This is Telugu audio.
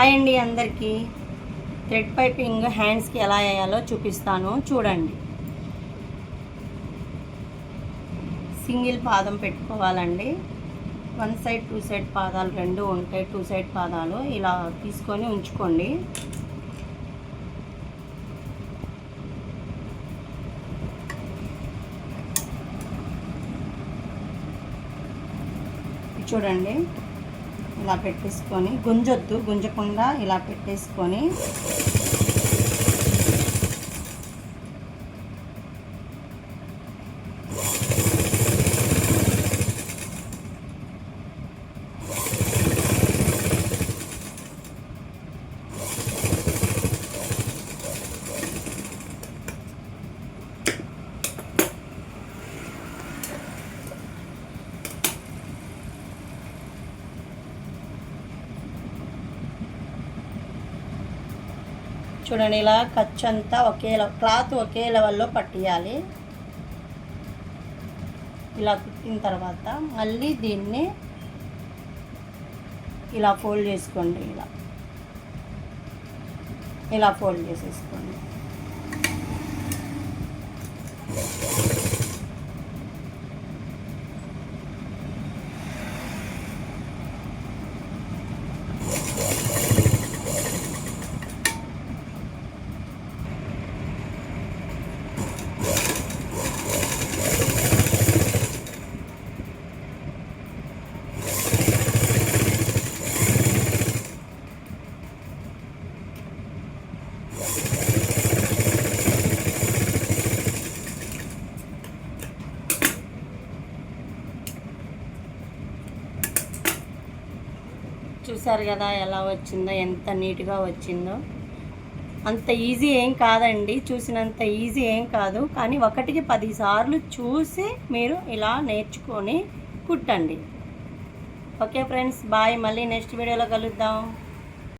హాయ్ అండి అందరికీ. థ్రెడ్ పైపింగ్ హ్యాండ్స్కి ఎలా వేయాలో చూపిస్తాను చూడండి. సింగిల్ పాదం పెట్టుకోవాలండి. వన్ సైడ్ టూ సైడ్ పాదాలు రెండు ఉంటాయి. టూ సైడ్ పాదాలు ఇలా తీసుకొని ఉంచుకోండి. చూడండి ఇలా పెట్టేసుకొని గుంజకుండా ఇలా పెట్టేసుకొని చూడండి ఇలా ఖర్చు అంతా క్లాత్ ఒకే లెవెల్లో పట్టియాలి. ఇలా కుట్టిన తర్వాత మళ్ళీ దీన్ని ఇలా ఫోల్డ్ చేసుకోండి. ఇలా ఫోల్డ్ చేసేసుకోండి. చూసారు కదా ఎలా వచ్చిందో, ఎంత నీట్గా వచ్చిందో. అంత ఈజీ ఏం కాదండి, చూసినంత ఈజీ ఏం కాదు. కానీ 1కి 10 సార్లు చూసి మీరు ఇలా నేర్చుకొని కుట్టండి. Okay friends, bye. మళ్ళీ నెక్స్ట్ వీడియోలో కలుద్దాం.